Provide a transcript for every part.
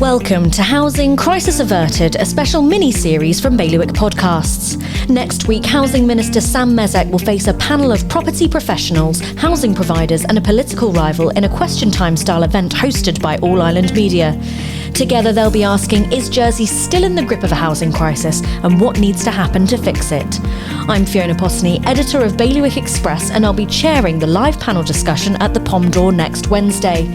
Welcome to Housing Crisis Averted, a special mini-series from Bailiwick Podcasts. Next week, Housing Minister Sam Mézec will face a panel of property professionals, housing providers and a political rival in a question time-style event hosted by All Ireland Media. Together they'll be asking, is Jersey still in the grip of a housing crisis and what needs to happen to fix it? I'm Fiona Potigny, editor of Bailiwick Express, and I'll be chairing the live panel discussion at the Pom Door next Wednesday.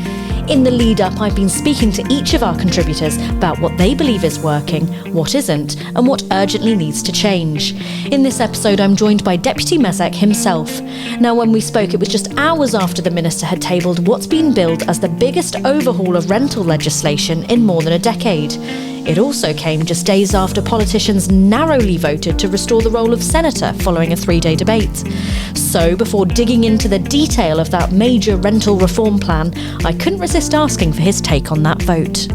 In the lead-up, I've been speaking to each of our contributors about what they believe is working, what isn't, and what urgently needs to change. In this episode, I'm joined by Deputy Mézec himself. Now, when we spoke, it was just hours after the Minister had tabled what's been billed as the biggest overhaul of rental legislation in more than a decade. It also came just days after politicians narrowly voted to restore the role of senator following a 3-day debate. So, before digging into the detail of that major rental reform plan, I couldn't resist asking for his take on that vote.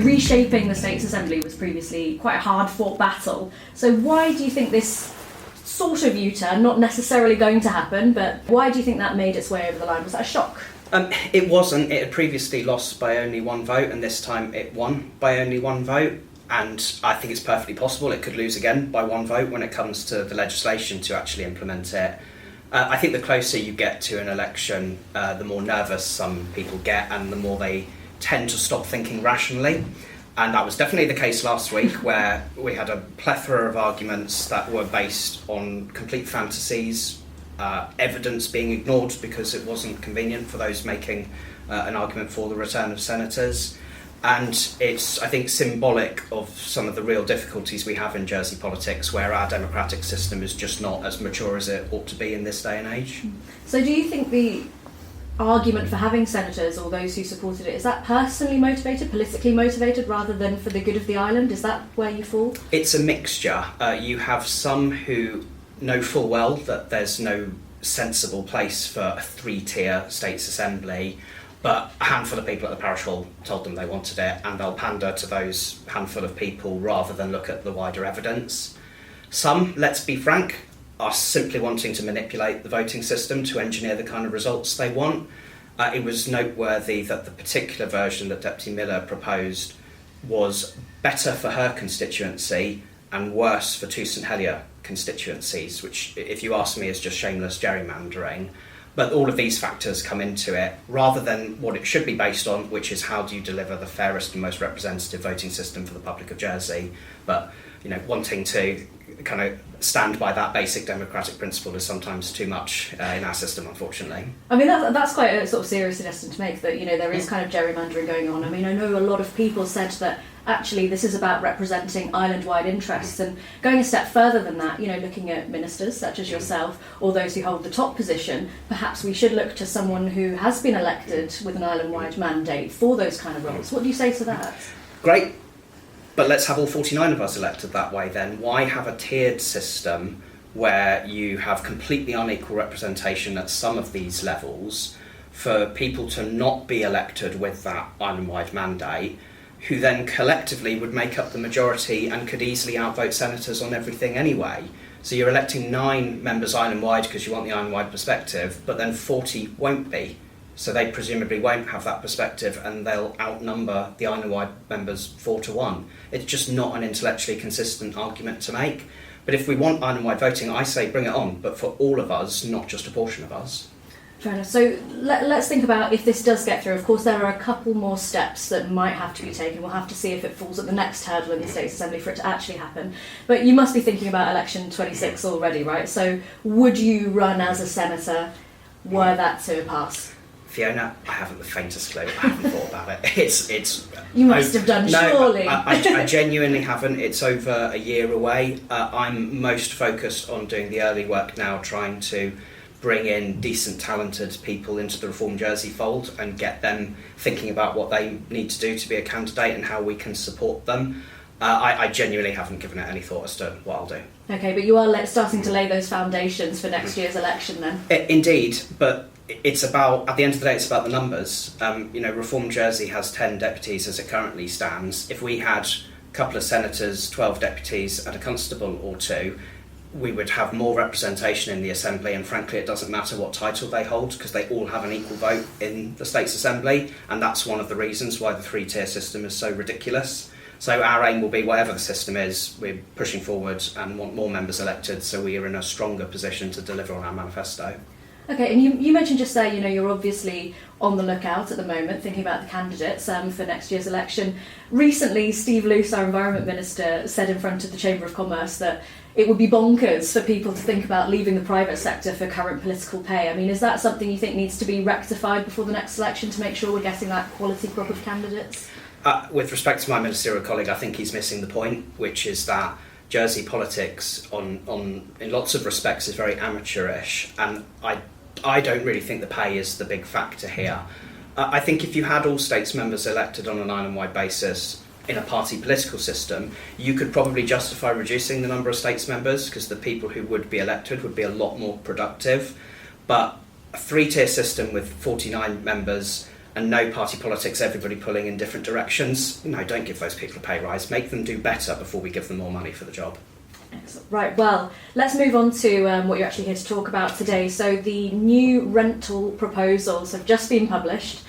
Reshaping the States Assembly was previously quite a hard-fought battle. So why do you think this sort of U-turn, not necessarily going to happen, but why do you think that made its way over the line? Was that a shock? It wasn't. It had previously lost by only one vote, and this time it won by only one vote. And I think it's perfectly possible it could lose again by one vote when it comes to the legislation to actually implement it. I think the closer you get to an election, the more nervous some people get and the more they tend to stop thinking rationally. And that was definitely the case last week, where we had a plethora of arguments that were based on complete fantasies, evidence being ignored because it wasn't convenient for those making an argument for the return of senators. And it's, I think, symbolic of some of the real difficulties we have in Jersey politics, where our democratic system is just not as mature as it ought to be in this day and age. So do you think the argument for having senators, or those who supported it, is that personally motivated, politically motivated, rather than for the good of the island? Is that where you fall? It's a mixture. You have some who know full well that there's no sensible place for a 3-tier States Assembly, but a handful of people at the parish hall told them they wanted it, and they'll pander to those handful of people rather than look at the wider evidence. Some, let's be frank, are simply wanting to manipulate the voting system to engineer the kind of results they want. It was noteworthy that the particular version that Deputy Miller proposed was better for her constituency and worse for two St Helier constituencies, which, if you ask me, is just shameless gerrymandering. But all of these factors come into it, rather than what it should be based on, which is how do you deliver the fairest and most representative voting system for the public of Jersey. But, you know, wanting to kind of stand by that basic democratic principle is sometimes too much in our system, unfortunately. I mean, that's quite a sort of serious suggestion to make, that, you know, there is kind of gerrymandering going on. I mean, I know a lot of people said that actually this is about representing island-wide interests, and going a step further than that, you know, looking at ministers such as yourself or those who hold the top position, perhaps we should look to someone who has been elected with an island-wide mandate for those kind of roles. What do you say to that? Great. But let's have all 49 of us elected that way then. Why have a tiered system where you have completely unequal representation at some of these levels for people to not be elected with that island-wide mandate, who then collectively would make up the majority and could easily outvote senators on everything anyway? So you're electing 9 members island-wide because you want the island-wide perspective, but then 40 won't be. So they presumably won't have that perspective and they'll outnumber the island-wide members 4-1. It's just not an intellectually consistent argument to make. But if we want island-wide voting, I say bring it on, but for all of us, not just a portion of us. Fair enough. So let's think about if this does get through. Of course, there are a couple more steps that might have to be taken. We'll have to see if it falls at the next hurdle in the States Assembly for it to actually happen. But you must be thinking about election 26 already, right? So would you run as a senator were that to pass? Fiona, I haven't the faintest clue. I haven't thought about it. It's. You must have done, no, surely. I genuinely haven't. It's over a year away. I'm most focused on doing the early work now, trying to bring in decent, talented people into the Reform Jersey fold and get them thinking about what they need to do to be a candidate and how we can support them. I genuinely haven't given it any thought as to what I'll do. Okay, but you are starting to lay those foundations for next year's election then? Indeed, but it's about, at the end of the day, it's about the numbers. Reform Jersey has 10 deputies as it currently stands. If we had a couple of senators, 12 deputies and a constable or two, we would have more representation in the Assembly, and frankly it doesn't matter what title they hold because they all have an equal vote in the States Assembly, and that's one of the reasons why the three-tier system is so ridiculous. So our aim will be, whatever the system is, we're pushing forward and want more members elected so we are in a stronger position to deliver on our manifesto. Okay, and you mentioned just there, you're obviously on the lookout at the moment, thinking about the candidates for next year's election. Recently, Steve Luce, our Environment Minister, said in front of the Chamber of Commerce that it would be bonkers for people to think about leaving the private sector for current political pay. I mean, is that something you think needs to be rectified before the next election to make sure we're getting that quality crop of candidates? With respect to my ministerial colleague, I think he's missing the point, which is that Jersey politics in lots of respects is very amateurish, and I don't really think the pay is the big factor here. I think if you had all states members elected on an island-wide basis in a party political system, you could probably justify reducing the number of states members because the people who would be elected would be a lot more productive. But a three-tier system with 49 members and no party politics, everybody pulling in different directions, don't give those people a pay rise. Make them do better before we give them more money for the job. Excellent. Right, well, let's move on to what you're actually here to talk about today. So the new rental proposals have just been published.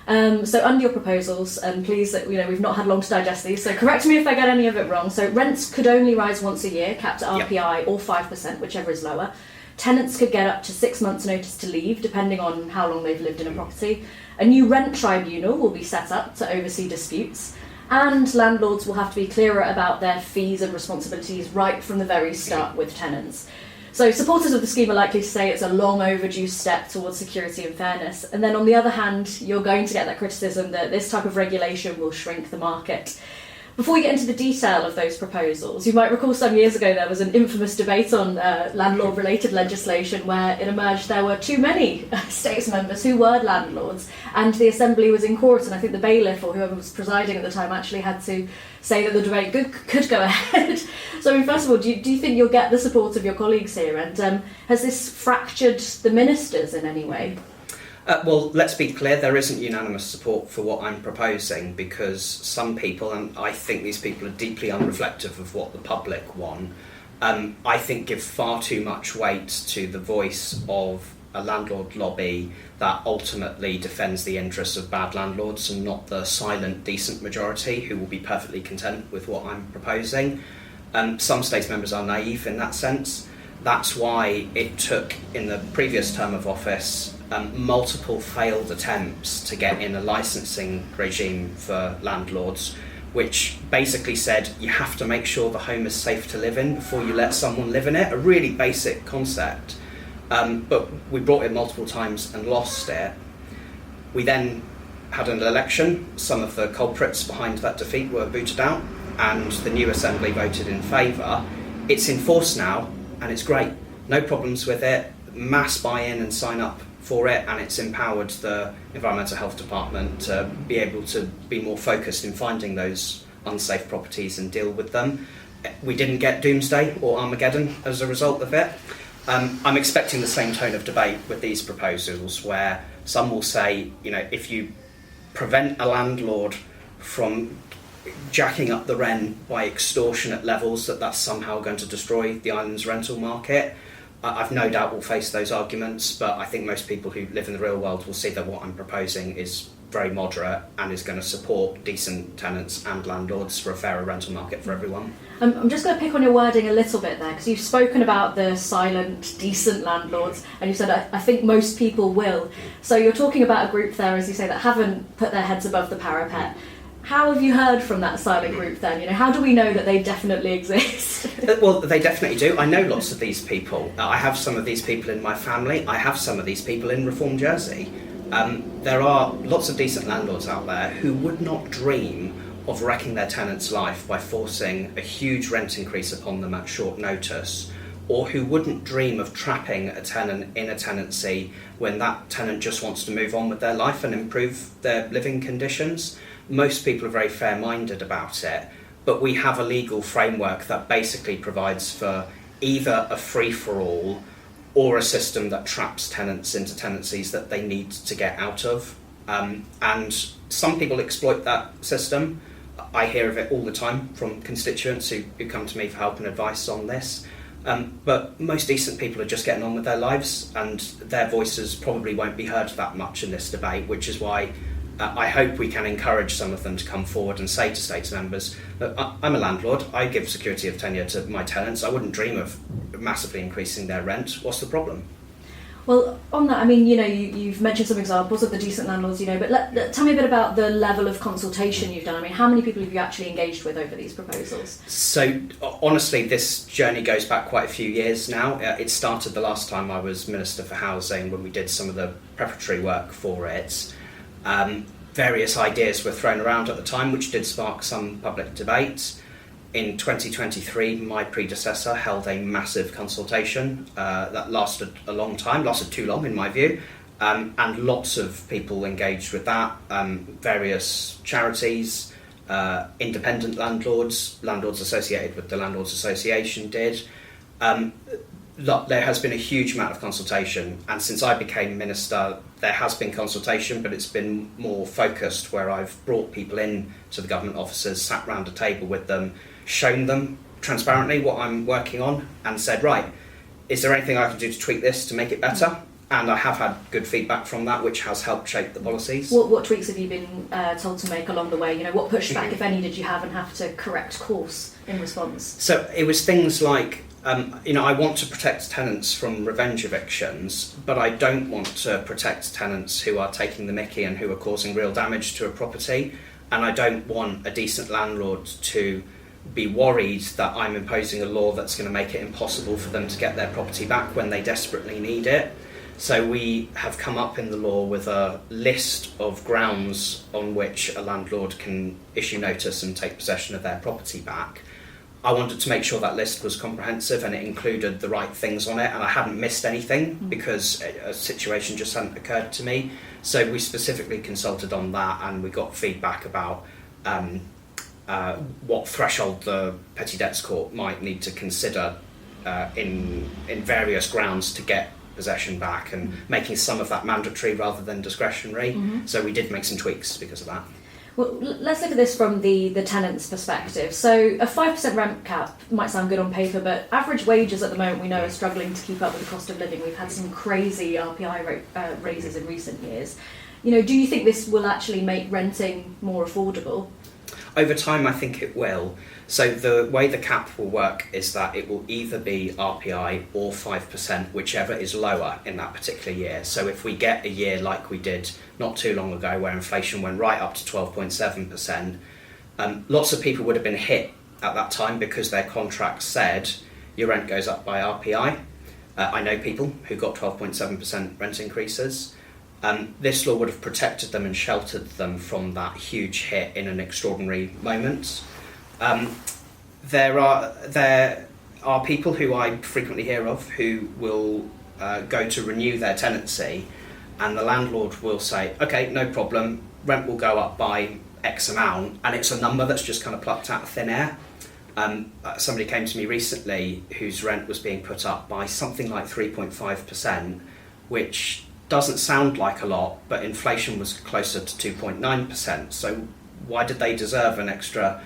So under your proposals, and please, we've not had long to digest these, so correct me if I get any of it wrong. So rents could only rise once a year, capped at RPI or 5%, whichever is lower. Tenants could get up to 6 months' notice to leave, depending on how long they've lived in a property. A new rent tribunal will be set up to oversee disputes. And landlords will have to be clearer about their fees and responsibilities right from the very start with tenants. So supporters of the scheme are likely to say it's a long overdue step towards security and fairness. And then on the other hand, you're going to get that criticism that this type of regulation will shrink the market. Before we get into the detail of those proposals, you might recall some years ago there was an infamous debate on landlord-related legislation where it emerged there were too many states members who were landlords, and the Assembly was in court, and I think the bailiff or whoever was presiding at the time actually had to say that the debate could go ahead. So, I mean, first of all, do you think you'll get the support of your colleagues here, and has this fractured the ministers in any way? Well, let's be clear, there isn't unanimous support for what I'm proposing because some people, and I think these people are deeply unreflective of what the public want, I think give far too much weight to the voice of a landlord lobby that ultimately defends the interests of bad landlords and not the silent, decent majority who will be perfectly content with what I'm proposing. Some states members are naive in that sense. That's why it took, in the previous term of office, multiple failed attempts to get in a licensing regime for landlords, which basically said you have to make sure the home is safe to live in before you let someone live in it, a really basic concept. But we brought it multiple times and lost it. We then had an election, some of the culprits behind that defeat were booted out, and the new Assembly voted in favour. It's in force now, and it's great. No problems with it, mass buy-in and sign up for it, and it's empowered the Environmental Health Department to be able to be more focused in finding those unsafe properties and deal with them. We didn't get doomsday or Armageddon as a result of it. I'm expecting the same tone of debate with these proposals where some will say, if you prevent a landlord from jacking up the rent by extortionate levels, that's somehow going to destroy the island's rental market. I've no doubt we'll face those arguments, but I think most people who live in the real world will see that what I'm proposing is very moderate and is going to support decent tenants and landlords for a fairer rental market for everyone. I'm just going to pick on your wording a little bit there, because you've spoken about the silent, decent landlords, and you said, I think most people will. So you're talking about a group there, as you say, that haven't put their heads above the parapet. How have you heard from that silent group then? How do we know that they definitely exist? Well, they definitely do. I know lots of these people. I have some of these people in my family. I have some of these people in Reform Jersey. There are lots of decent landlords out there who would not dream of wrecking their tenant's life by forcing a huge rent increase upon them at short notice, or who wouldn't dream of trapping a tenant in a tenancy when that tenant just wants to move on with their life and improve their living conditions. Most people are very fair-minded about it, but we have a legal framework that basically provides for either a free-for-all or a system that traps tenants into tenancies that they need to get out of. And some people exploit that system. I hear of it all the time from constituents who come to me for help and advice on this. But most decent people are just getting on with their lives, and their voices probably won't be heard that much in this debate, which is why I hope we can encourage some of them to come forward and say to states members, look, I'm a landlord, I give security of tenure to my tenants, I wouldn't dream of massively increasing their rent, what's the problem? Well, on that, I mean, you've mentioned some examples of the decent landlords, but tell me a bit about the level of consultation you've done. I mean, how many people have you actually engaged with over these proposals? So, honestly, this journey goes back quite a few years now. It started the last time I was Minister for Housing when we did some of the preparatory work for it. Various ideas were thrown around at the time, which did spark some public debate. In 2023, my predecessor held a massive consultation that lasted a long time, lasted too long in my view, and lots of people engaged with that, various charities, independent landlords associated with the Landlords Association did. There has been a huge amount of consultation, and since I became Minister, there has been consultation, but it's been more focused, where I've brought people in to the government offices, sat round a table with them, shown them transparently what I'm working on, and said, right, is there anything I can do to tweak this to make it better? And I have had good feedback from that, which has helped shape the policies. What tweaks have you been told to make along the way? What pushback, if any, did you have and have to correct course in response? So it was things like, I want to protect tenants from revenge evictions, but I don't want to protect tenants who are taking the mickey and who are causing real damage to a property. And I don't want a decent landlord to be worried that I'm imposing a law that's going to make it impossible for them to get their property back when they desperately need it. So we have come up in the law with a list of grounds on which a landlord can issue notice and take possession of their property back. I wanted to make sure that list was comprehensive and it included the right things on it, and I hadn't missed anything because a situation just hadn't occurred to me. So we specifically consulted on that, and we got feedback about what threshold the Petty Debts Court might need to consider in various grounds to get possession back, and making some of that mandatory rather than discretionary. So we did make some tweaks because of that. Well, let's look at this from the tenant's perspective. So a 5% rent cap might sound good on paper, but average wages at the moment we know are struggling to keep up with the cost of living. We've had some crazy RPI raises in recent years. Do you think this will actually make renting more affordable? Over time, I think it will. So the way the cap will work is that it will either be RPI or 5%, whichever is lower in that particular year. So if we get a year like we did not too long ago, where inflation went right up to 12.7%, lots of people would have been hit at that time because their contract said your rent goes up by RPI. I know people who got 12.7% rent increases. This law would have protected them and sheltered them from that huge hit in an extraordinary moment. There are people who I frequently hear of who will go to renew their tenancy, and the landlord will say, okay, no problem, rent will go up by X amount, and it's a number that's just kind of plucked out of thin air. Somebody came to me recently whose rent was being put up by something like 3.5%, which doesn't sound like a lot, but inflation was closer to 2.9%. So why did they deserve an extra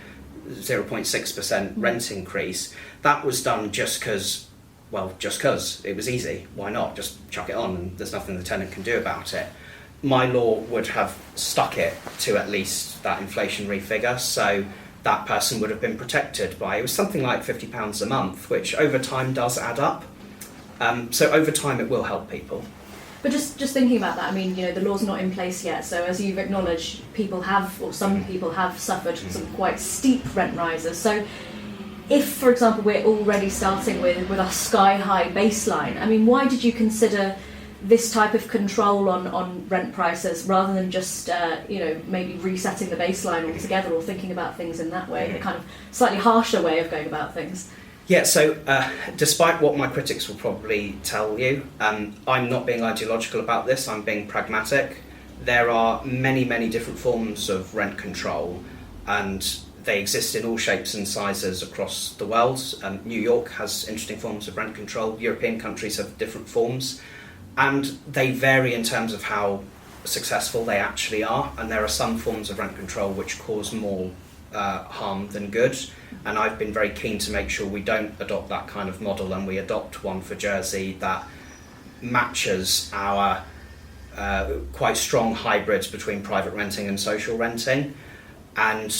0.6% rent increase? That was done just because it was easy. Why not? Just chuck it on and there's nothing the tenant can do about it. My law would have stuck it to at least that inflationary figure, so that person would have been protected by, it was something like £50 a month, which over time does add up. So over time it will help people. But just thinking about that, I mean, the law's not in place yet, so as you've acknowledged, some people have suffered some quite steep rent rises. So if, for example, we're already starting with a sky-high baseline, I mean, why did you consider this type of control on rent prices rather than just, maybe resetting the baseline altogether or thinking about things in that way, a kind of slightly harsher way of going about things? Yeah, so despite what my critics will probably tell you, I'm not being ideological about this, I'm being pragmatic. There are many, many different forms of rent control, and they exist in all shapes and sizes across the world. New York has interesting forms of rent control, European countries have different forms, and they vary in terms of how successful they actually are, and there are some forms of rent control which cause more harm than good. And I've been very keen to make sure we don't adopt that kind of model, and we adopt one for Jersey that matches our quite strong hybrids between private renting and social renting. And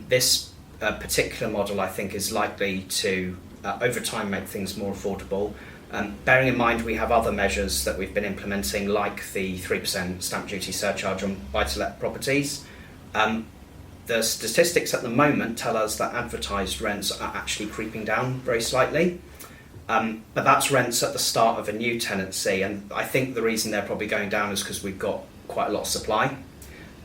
this particular model, I think, is likely to, over time, make things more affordable. Bearing in mind we have other measures that we've been implementing, like the 3% stamp duty surcharge on buy-to-let properties. The statistics at the moment tell us that advertised rents are actually creeping down very slightly. But that's rents at the start of a new tenancy, and I think the reason they're probably going down is because we've got quite a lot of supply.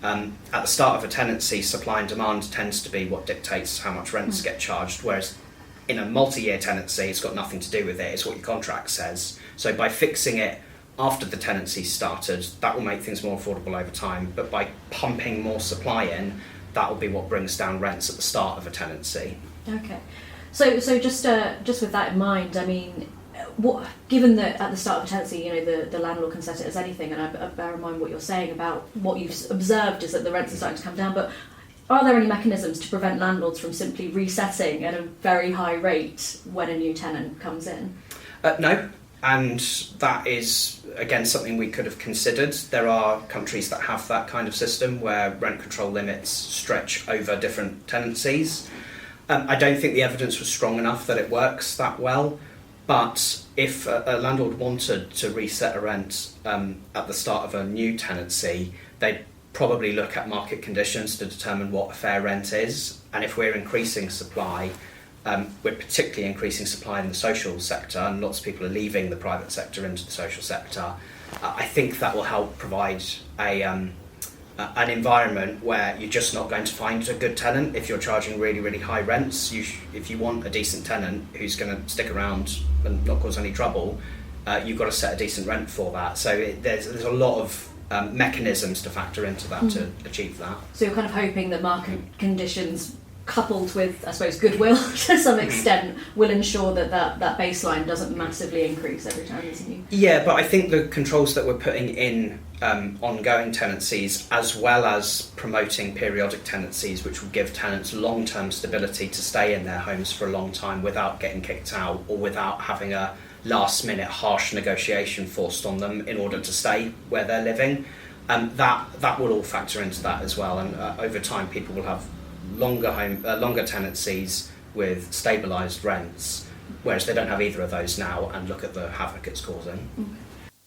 At the start of a tenancy, supply and demand tends to be what dictates how much rents get charged, whereas in a multi-year tenancy, it's got nothing to do with it, it's what your contract says. So by fixing it after the tenancy started, that will make things more affordable over time, but by pumping more supply in, that will be what brings down rents at the start of a tenancy. Okay. So just with that in mind, I mean, given that at the start of a tenancy, you know, the landlord can set it as anything, and I bear in mind what you're saying about what you've observed is that the rents are starting to come down, but are there any mechanisms to prevent landlords from simply resetting at a very high rate when a new tenant comes in? No, and that is, again, something we could have considered. There are countries that have that kind of system where rent control limits stretch over different tenancies. I don't think the evidence was strong enough that it works that well, but if a landlord wanted to reset a rent at the start of a new tenancy, they'd probably look at market conditions to determine what a fair rent is. And if we're increasing supply, we're particularly increasing supply in the social sector, and lots of people are leaving the private sector into the social sector. I think that will help provide an environment where you're just not going to find a good tenant if you're charging really, really high rents. If you want a decent tenant who's going to stick around and not cause any trouble, you've got to set a decent rent for that. So there's a lot of mechanisms to factor into that to achieve that. So you're kind of hoping that market conditions, coupled with, I suppose, goodwill to some extent, will ensure that baseline doesn't massively increase every time there's a new... Yeah, but I think the controls that we're putting in ongoing tenancies, as well as promoting periodic tenancies, which will give tenants long-term stability to stay in their homes for a long time without getting kicked out or without having a last-minute harsh negotiation forced on them in order to stay where they're living, that will all factor into that as well. And over time, people will have longer tenancies with stabilised rents, whereas they don't have either of those now, and look at the havoc it's causing.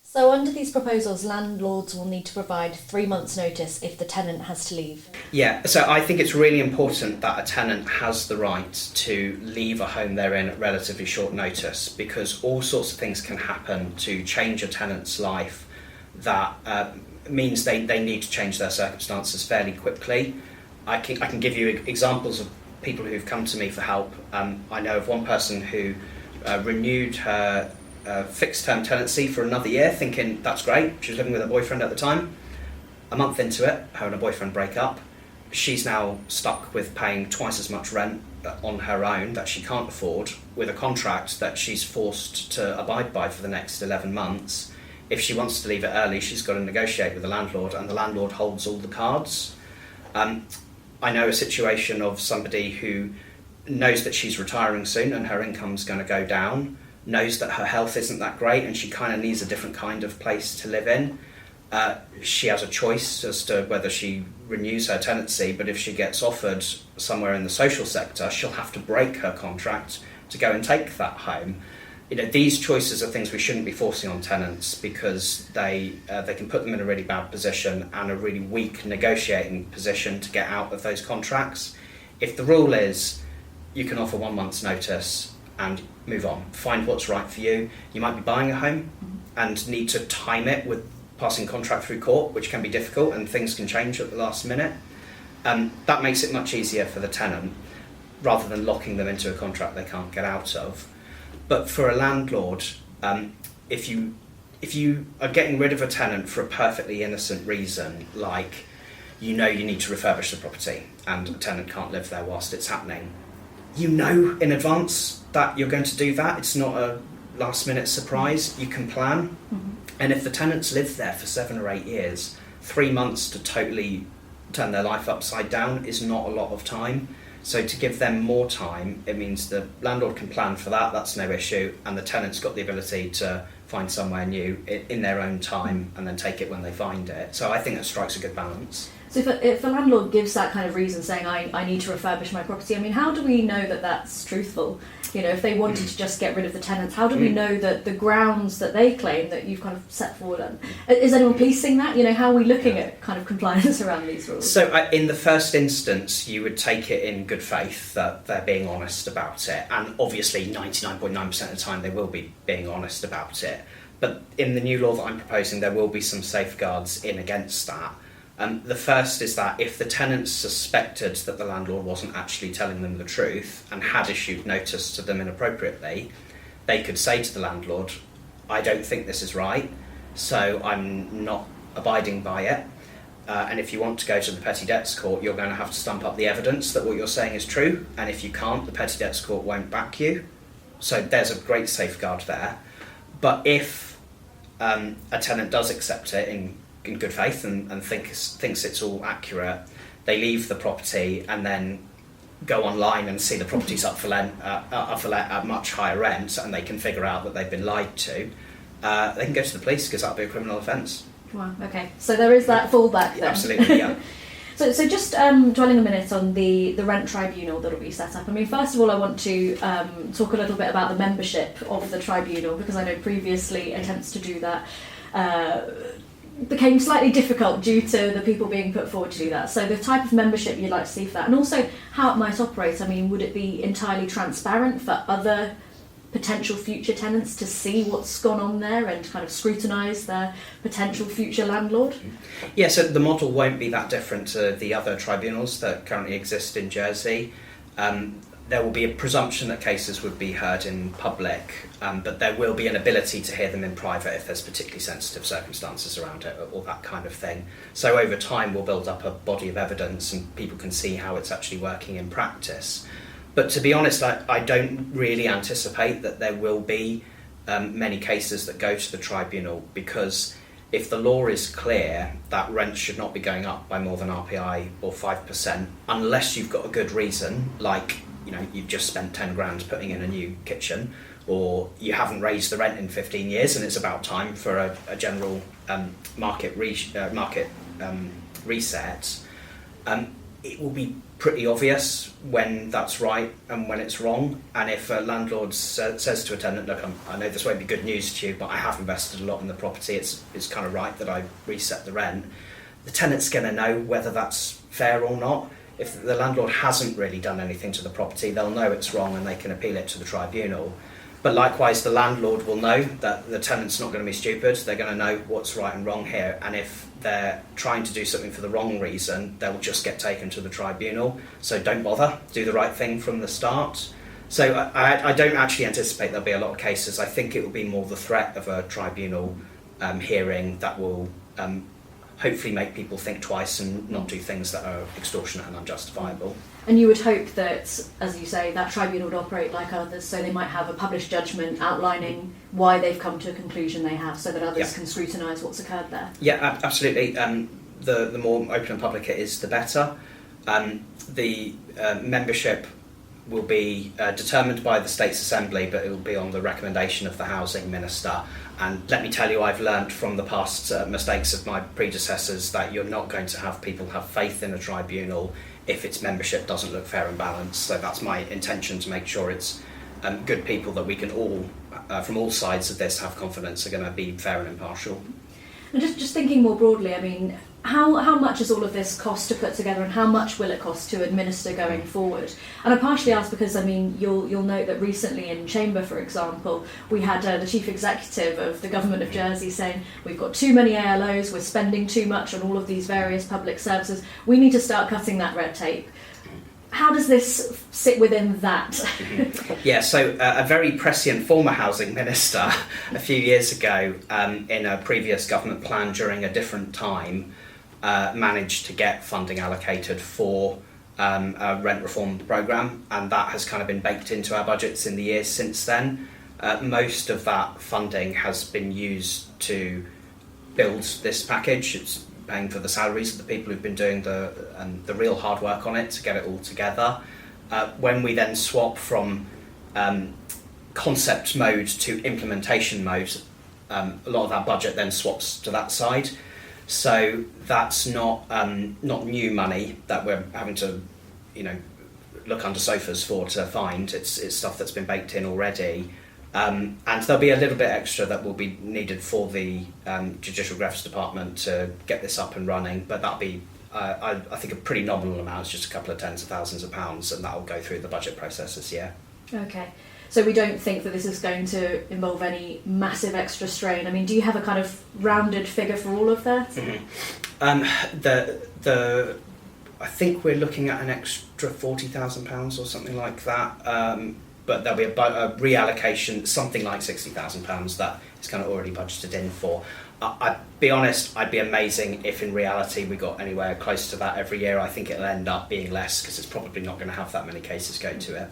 So under these proposals, landlords will need to provide 3 months' notice if the tenant has to leave. Yeah, so I think it's really important that a tenant has the right to leave a home they're in at relatively short notice, because all sorts of things can happen to change a tenant's life that means they need to change their circumstances fairly quickly. I can give you examples of people who've come to me for help. I know of one person who renewed her fixed-term tenancy for another year, thinking that's great. She was living with her boyfriend at the time. A month into it, her and her boyfriend break up. She's now stuck with paying twice as much rent on her own that she can't afford, with a contract that she's forced to abide by for the next 11 months. If she wants to leave it early, she's got to negotiate with the landlord, and the landlord holds all the cards. I know a situation of somebody who knows that she's retiring soon and her income's going to go down, knows that her health isn't that great and she kind of needs a different kind of place to live in. She has a choice as to whether she renews her tenancy, but if she gets offered somewhere in the social sector, she'll have to break her contract to go and take that home. You know, these choices are things we shouldn't be forcing on tenants, because they can put them in a really bad position and a really weak negotiating position to get out of those contracts. If the rule is you can offer 1 month's notice and move on, find what's right for you. You might be buying a home and need to time it with passing contract through court, which can be difficult and things can change at the last minute. That makes it much easier for the tenant, rather than locking them into a contract they can't get out of. But for a landlord, if you are getting rid of a tenant for a perfectly innocent reason, like you need to refurbish the property and a tenant can't live there whilst it's happening, you know in advance that you're going to do that. It's not a last minute surprise. You can plan. And if the tenants live there for 7 or 8 years, 3 months to totally turn their life upside down is not a lot of time. So to give them more time, it means the landlord can plan for that, that's no issue, and the tenant's got the ability to find somewhere new in their own time and then take it when they find it. So I think that strikes a good balance. So if a landlord gives that kind of reason, saying I need to refurbish my property, I mean, how do we know that that's truthful? You know, if they wanted to just get rid of the tenants, how do we know that the grounds that they claim that you've kind of set forward, is anyone policing that? You know, how are we looking at kind of compliance around these rules? So in the first instance, you would take it in good faith that they're being honest about it. And obviously 99.9% of the time they will be being honest about it. But in the new law that I'm proposing, there will be some safeguards in against that. The first is that if the tenants suspected that the landlord wasn't actually telling them the truth and had issued notice to them inappropriately, they could say to the landlord, I don't think this is right, so I'm not abiding by it. And if you want to go to the Petty Debts Court, you're going to have to stump up the evidence that what you're saying is true. And if you can't, the Petty Debts Court won't back you. So there's a great safeguard there. But if a tenant does accept it in good faith and thinks it's all accurate, they leave the property and then go online and see the property's up for let at much higher rent, and they can figure out that they've been lied to, they can go to the police because that'll be a criminal offence. Wow, okay. So there is that fallback then. Absolutely, yeah. So just dwelling a minute on the rent tribunal that will be set up. I mean, first of all, I want to talk a little bit about the membership of the tribunal, because I know previously attempts to do that became slightly difficult due to the people being put forward to do that. So the type of membership you'd like to see for that, and also how it might operate. I mean, would it be entirely transparent for other potential future tenants to see what's gone on there and kind of scrutinise their potential future landlord? Yeah, so the model won't be that different to the other tribunals that currently exist in Jersey. There will be a presumption that cases would be heard in public, but there will be an ability to hear them in private if there's particularly sensitive circumstances around it or that kind of thing. So over time we'll build up a body of evidence and people can see how it's actually working in practice. But to be honest, I don't really anticipate that there will be many cases that go to the tribunal, because if the law is clear that rent should not be going up by more than RPI or 5%, unless you've got a good reason, like, you know, you've just spent 10 grand putting in a new kitchen, or you haven't raised the rent in 15 years and it's about time for a general market reset, it will be pretty obvious when that's right and when it's wrong. And if a landlord says to a tenant, look, I know this won't be good news to you, but I have invested a lot in the property, it's kind of right that I reset the rent, the tenant's going to know whether that's fair or not. If the landlord hasn't really done anything to the property, they'll know it's wrong and they can appeal it to the tribunal. But likewise, the landlord will know that the tenant's not going to be stupid. They're going to know what's right and wrong here. And if they're trying to do something for the wrong reason, they'll just get taken to the tribunal. So don't bother, do the right thing from the start. So I don't actually anticipate there'll be a lot of cases. I think it will be more the threat of a tribunal hearing that will hopefully make people think twice and not do things that are extortionate and unjustifiable. And you would hope that, as you say, that tribunal would operate like others, so they might have a published judgment outlining why they've come to a conclusion they have, so that others can scrutinise what's occurred there. Yeah, absolutely. The more open and public it is, the better. The membership will be determined by the State's Assembly, but it will be on the recommendation of the Housing Minister. And let me tell you, I've learnt from the past mistakes of my predecessors that you're not going to have people have faith in a tribunal if its membership doesn't look fair and balanced. So that's my intention, to make sure it's good people that we can all, from all sides of this, have confidence are going to be fair and impartial. And just thinking more broadly, I mean, how much does all of this cost to put together, and how much will it cost to administer going forward? And I partially ask because, I mean, you'll note that recently in Chamber, for example, we had the Chief Executive of the Government of Jersey saying, we've got too many ALOs, we're spending too much on all of these various public services, we need to start cutting that red tape. How does this sit within that? Yeah, so a very prescient former housing minister a few years ago, in a previous government plan during a different time, managed to get funding allocated for a rent reform programme, and that has kind of been baked into our budgets in the years since then. Most of that funding has been used to build this package. It's paying for the salaries of the people who've been doing the real hard work on it to get it all together. When we then swap from concept mode to implementation mode, a lot of our budget then swaps to that side. So that's not new money that we're having to, look under sofas for to find. It's stuff that's been baked in already. And there'll be a little bit extra that will be needed for the Judicial Grefts Department to get this up and running, but that'll be, I think, a pretty nominal amount. It's just a couple of tens of thousands of pounds, and that'll go through the budget process this year. Okay. So we don't think that this is going to involve any massive extra strain. I mean, do you have a kind of rounded figure for all of that? Mm-hmm. I think we're looking at an extra £40,000 or something like that. But there'll be a reallocation, something like £60,000 that is kind of already budgeted in for. I'd be honest, I'd be amazing if in reality we got anywhere close to that every year. I think it'll end up being less because it's probably not going to have that many cases go to it.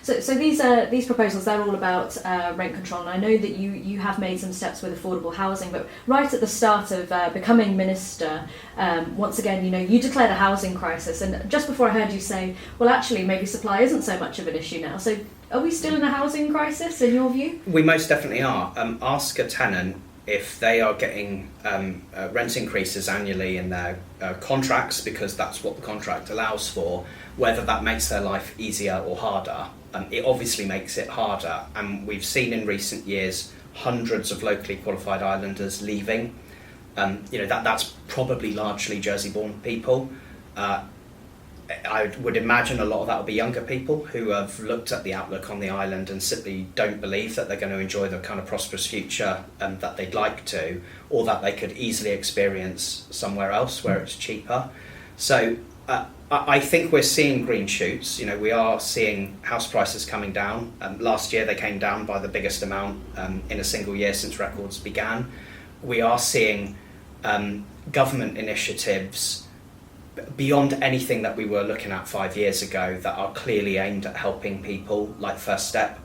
So these proposals, they're all about rent control, and I know that you have made some steps with affordable housing, but right at the start of becoming minister, once again, you declared a housing crisis, and just before I heard you say, well, actually, maybe supply isn't so much of an issue now. So are we still in a housing crisis, in your view? We most definitely are. Ask a tenant if they are getting rent increases annually in their contracts, because that's what the contract allows for, whether that makes their life easier or harder. It obviously makes it harder, and we've seen in recent years hundreds of locally qualified islanders leaving. That's probably largely Jersey-born people. I would imagine a lot of that will be younger people who have looked at the outlook on the island and simply don't believe that they're going to enjoy the kind of prosperous future that they'd like to, or that they could easily experience somewhere else where it's cheaper. So I think we're seeing green shoots. We are seeing house prices coming down. Last year they came down by the biggest amount in a single year since records began. We are seeing government initiatives beyond anything that we were looking at 5 years ago that are clearly aimed at helping people, like First Step,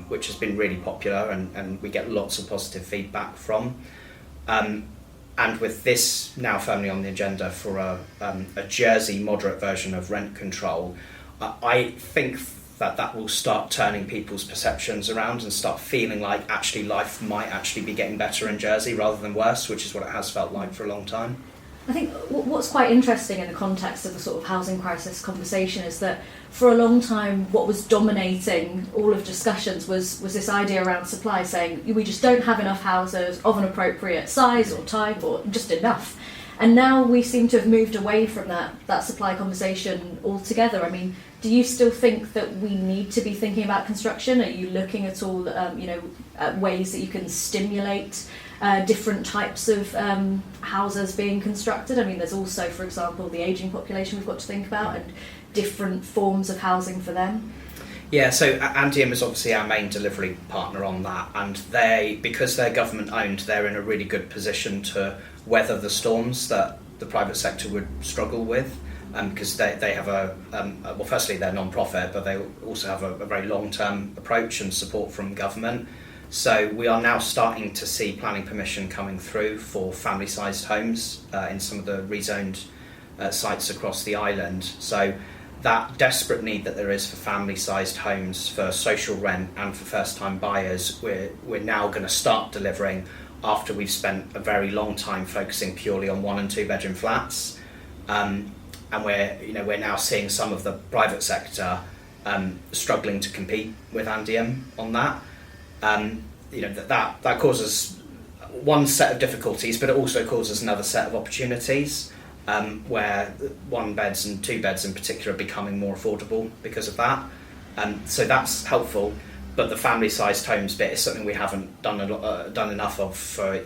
which has been really popular and we get lots of positive feedback from. And with this now firmly on the agenda for a Jersey moderate version of rent control, I think that will start turning people's perceptions around and start feeling like actually life might actually be getting better in Jersey rather than worse, which is what it has felt like for a long time. I think what's quite interesting in the context of the sort of housing crisis conversation is that for a long time what was dominating all of discussions was this idea around supply, saying we just don't have enough houses of an appropriate size or type or just enough. And now we seem to have moved away from that supply conversation altogether. I mean, do you still think that we need to be thinking about construction? Are you looking at all, at ways that you can stimulate different types of houses being constructed? I mean, there's also, for example, the ageing population we've got to think about and different forms of housing for them. Yeah, so Andium is obviously our main delivery partner on that, and because they're government owned, they're in a really good position to weather the storms that the private sector would struggle with, because they have well, firstly they're non-profit, but they also have a very long-term approach and support from government. So we are now starting to see planning permission coming through for family-sized homes in some of the rezoned sites across the island. So that desperate need that there is for family-sized homes, for social rent and for first-time buyers, we're now going to start delivering after we've spent a very long time focusing purely on 1 and 2 bedroom flats. And we're now seeing some of the private sector struggling to compete with Andium on that. That causes one set of difficulties, but it also causes another set of opportunities, where 1 beds and 2 beds in particular are becoming more affordable because of that. So that's helpful, but the family-sized homes bit is something we haven't done enough of for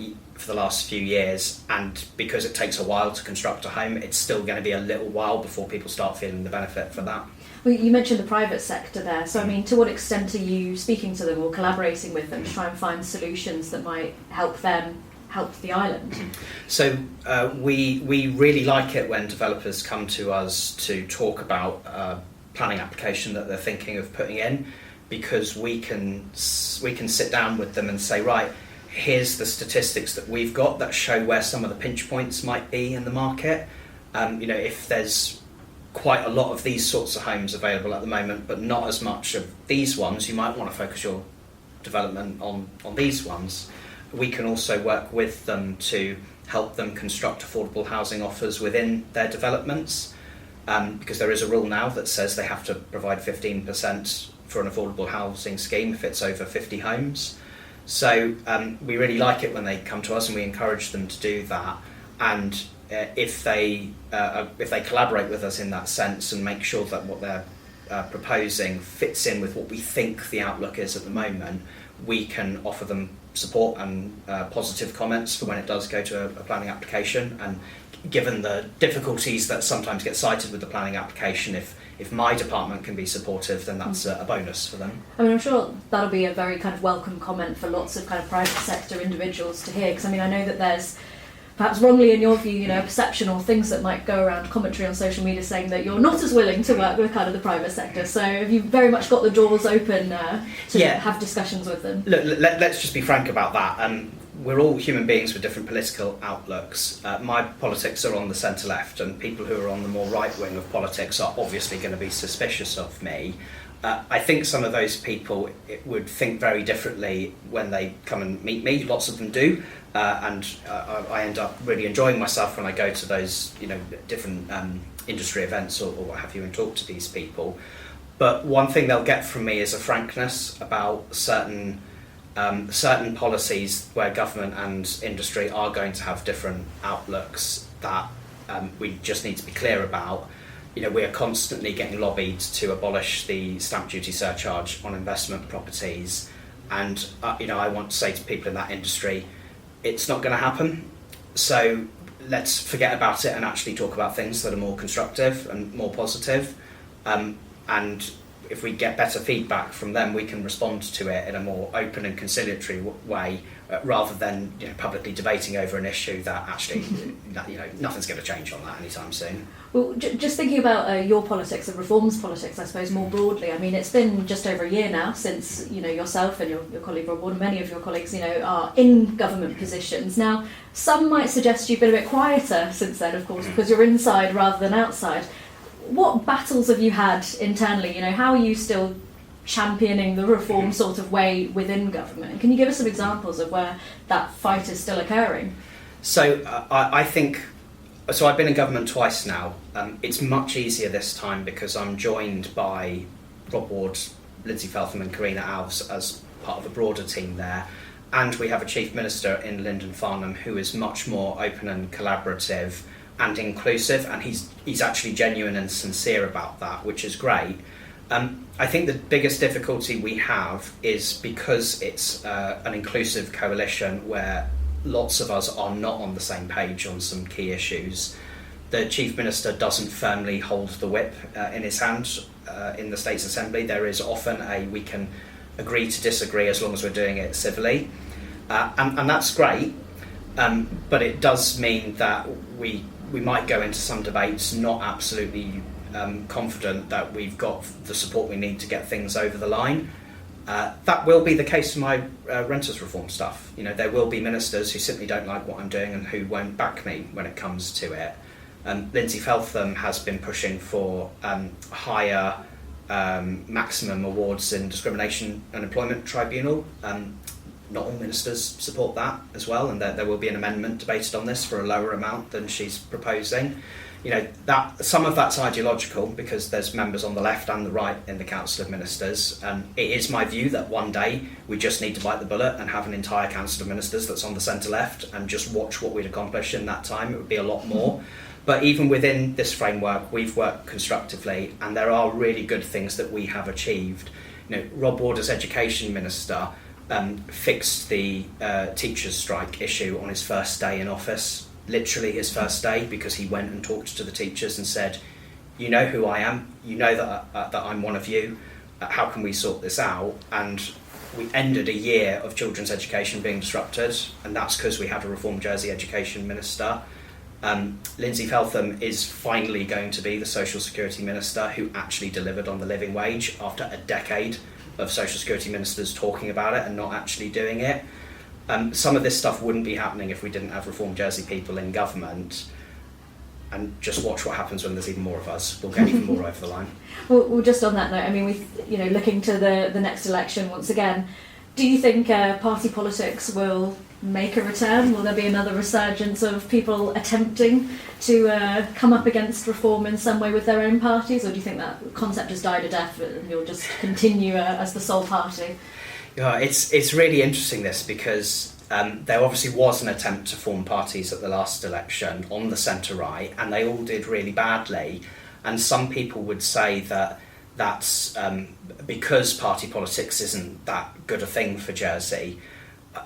the last few years, and because it takes a while to construct a home, it's still going to be a little while before people start feeling the benefit for that. Well, you mentioned the private sector there, so I mean, to what extent are you speaking to them or collaborating with them to try and find solutions that might help them help the island? So we really like it when developers come to us to talk about a planning application that they're thinking of putting in, because we can sit down with them and say, right, here's the statistics that we've got that show where some of the pinch points might be in the market. If there's quite a lot of these sorts of homes available at the moment, but not as much of these ones. You might want to focus your development on these ones. We can also work with them to help them construct affordable housing offers within their developments, because there is a rule now that says they have to provide 15% for an affordable housing scheme if it's over 50 homes. So we really like it when they come to us, and we encourage them to do that. And if they collaborate with us in that sense and make sure that what they're proposing fits in with what we think the outlook is at the moment, we can offer them support and positive comments for when it does go to a planning application. And given the difficulties that sometimes get cited with the planning application, if my department can be supportive, then that's a bonus for them. I mean, I'm sure that'll be a very kind of welcome comment for lots of kind of private sector individuals to hear, because I mean, I know that there's perhaps wrongly in your view, a perception or things that might go around commentary on social media saying that you're not as willing to work with kind of the private sector. So have you very much got the doors open to have discussions with them? Look, let's just be frank about that. We're all human beings with different political outlooks. My politics are on the centre-left, and people who are on the more right wing of politics are obviously going to be suspicious of me. I think some of those people would think very differently when they come and meet me. Lots of them do, and I end up really enjoying myself when I go to those, different industry events or what have you, and talk to these people. But one thing they'll get from me is a frankness about certain policies where government and industry are going to have different outlooks that we just need to be clear about. We are constantly getting lobbied to abolish the stamp duty surcharge on investment properties, and I want to say to people in that industry, it's not going to happen. So let's forget about it and actually talk about things that are more constructive and more positive. And if we get better feedback from them, we can respond to it in a more open and conciliatory way, rather than publicly debating over an issue that actually nothing's going to change on that anytime soon. Well, just thinking about your politics and reforms politics, I suppose more broadly. I mean, it's been just over a year now since yourself and your colleague Rob Ward and many of your colleagues are in government positions. Now, some might suggest you've been a bit quieter since then, of course, because you're inside rather than outside. What battles have you had internally? How are you still championing the reform sort of way within government? Can you give us some examples of where that fight is still occurring? So I think, I've been in government twice now. It's much easier this time because I'm joined by Rob Ward, Lindsay Feltham and Karina Alves as part of a broader team there. And we have a Chief Minister in Lyndon Farnham who is much more open and collaborative and inclusive, and he's actually genuine and sincere about that, which is great. I think the biggest difficulty we have is because it's an inclusive coalition where lots of us are not on the same page on some key issues. The Chief Minister doesn't firmly hold the whip in his hand in the States Assembly. There is often we can agree to disagree as long as we're doing it civilly, and that's great, but it does mean that we might go into some debates not absolutely confident that we've got the support we need to get things over the line. That will be the case for my renters reform stuff. There will be ministers who simply don't like what I'm doing and who won't back me when it comes to it. Lindsay Feltham has been pushing for higher maximum awards in discrimination and employment tribunal. Not all ministers support that as well, and there will be an amendment debated on this for a lower amount than she's proposing. That some of that's ideological because there's members on the left and the right in the Council of Ministers. It is my view that one day we just need to bite the bullet and have an entire Council of Ministers that's on the centre left and just watch what we'd accomplish in that time. It would be a lot more. But even within this framework, we've worked constructively, and there are really good things that we have achieved. Rob Ward as Education Minister fixed the teachers' strike issue on his first day in office, literally his first day, because he went and talked to the teachers and said, you know who I am, you know that I'm one of you, how can we sort this out? And we ended a year of children's education being disrupted, and that's because we had a Reform Jersey Education Minister. Lindsay Feltham is finally going to be the Social Security Minister who actually delivered on the living wage after a decade of Social Security Ministers talking about it and not actually doing it. Some of this stuff wouldn't be happening if we didn't have Reform Jersey people in government. and just watch what happens when there's even more of us. We'll get even more over the line. Well, just on that note, I mean, looking to the next election once again, do you think party politics will make a return? Will there be another resurgence of people attempting to come up against reform in some way with their own parties, or do you think that concept has died a death and you'll just continue as the sole party? Yeah, it's really interesting this, because there obviously was an attempt to form parties at the last election on the centre-right, and they all did really badly. And some people would say that that's because party politics isn't that good a thing for Jersey.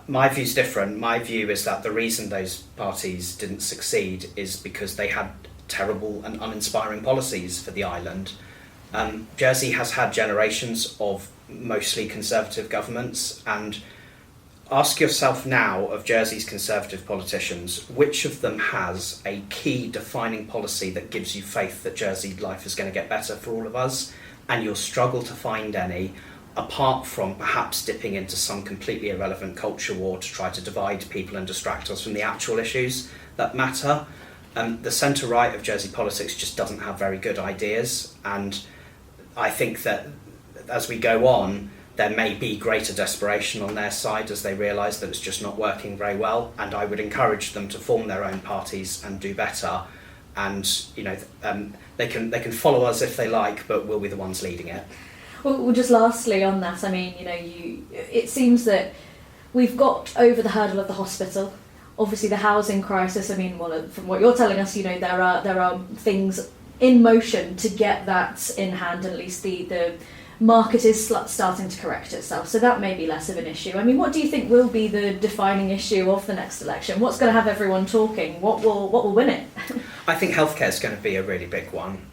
My view's different. My view is that the reason those parties didn't succeed is because they had terrible and uninspiring policies for the island. Jersey has had generations of mostly Conservative governments, and ask yourself now, of Jersey's Conservative politicians, which of them has a key defining policy that gives you faith that Jersey life is going to get better for all of us? And you'll struggle to find any, apart from perhaps dipping into some completely irrelevant culture war to try to divide people and distract us from the actual issues that matter. The centre-right of Jersey politics just doesn't have very good ideas, and I think that as we go on, there may be greater desperation on their side as they realise that it's just not working very well, and I would encourage them to form their own parties and do better. And they can follow us if they like, but we'll be the ones leading it. Well, just lastly on that, I mean, it seems that we've got over the hurdle of the hospital. Obviously, the housing crisis. I mean, well, from what you're telling us, there are things in motion to get that in hand. At least the market is starting to correct itself, so that may be less of an issue. I mean, what do you think will be the defining issue of the next election? What's going to have everyone talking? What will win it? I think healthcare is going to be a really big one.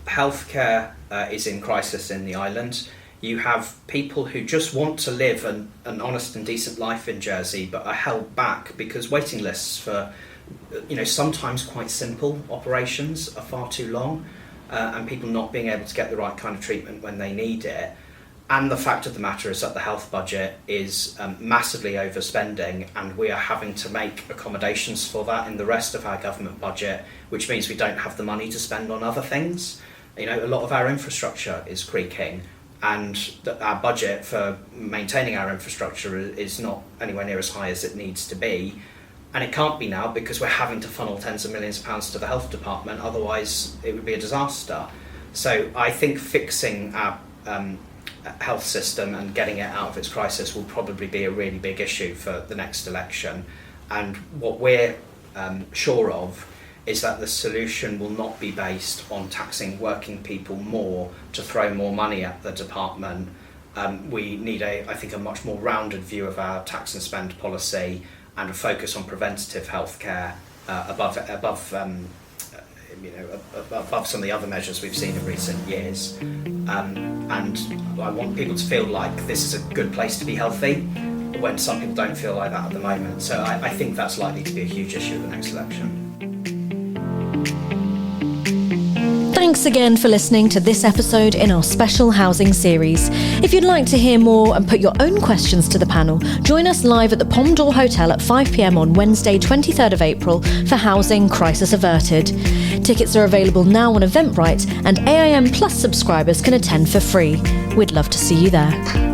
Healthcare is in crisis in the island. You have people who just want to live an honest and decent life in Jersey, but are held back because waiting lists for sometimes quite simple operations are far too long, and people not being able to get the right kind of treatment when they need it. And the fact of the matter is that the health budget is massively overspending, and we are having to make accommodations for that in the rest of our government budget, which means we don't have the money to spend on other things. A lot of our infrastructure is creaking, and our budget for maintaining our infrastructure is not anywhere near as high as it needs to be. And it can't be now because we're having to funnel tens of millions of pounds to the health department, otherwise it would be a disaster. So I think fixing our health system and getting it out of its crisis will probably be a really big issue for the next election. And what we're sure of is that the solution will not be based on taxing working people more to throw more money at the department. We need I think a much more rounded view of our tax and spend policy, and a focus on preventative healthcare above some of the other measures we've seen in recent years. And I want people to feel like this is a good place to be healthy, when some people don't feel like that at the moment. So I think that's likely to be a huge issue at the next election. Thanks again for listening to this episode in our special housing series. If you'd like to hear more and put your own questions to the panel, join us live at the Palm d'Or Hotel at 5 p.m. on Wednesday, 23rd of April for Housing Crisis Averted. Tickets are available now on Eventbrite, and AIM Plus subscribers can attend for free. We'd love to see you there.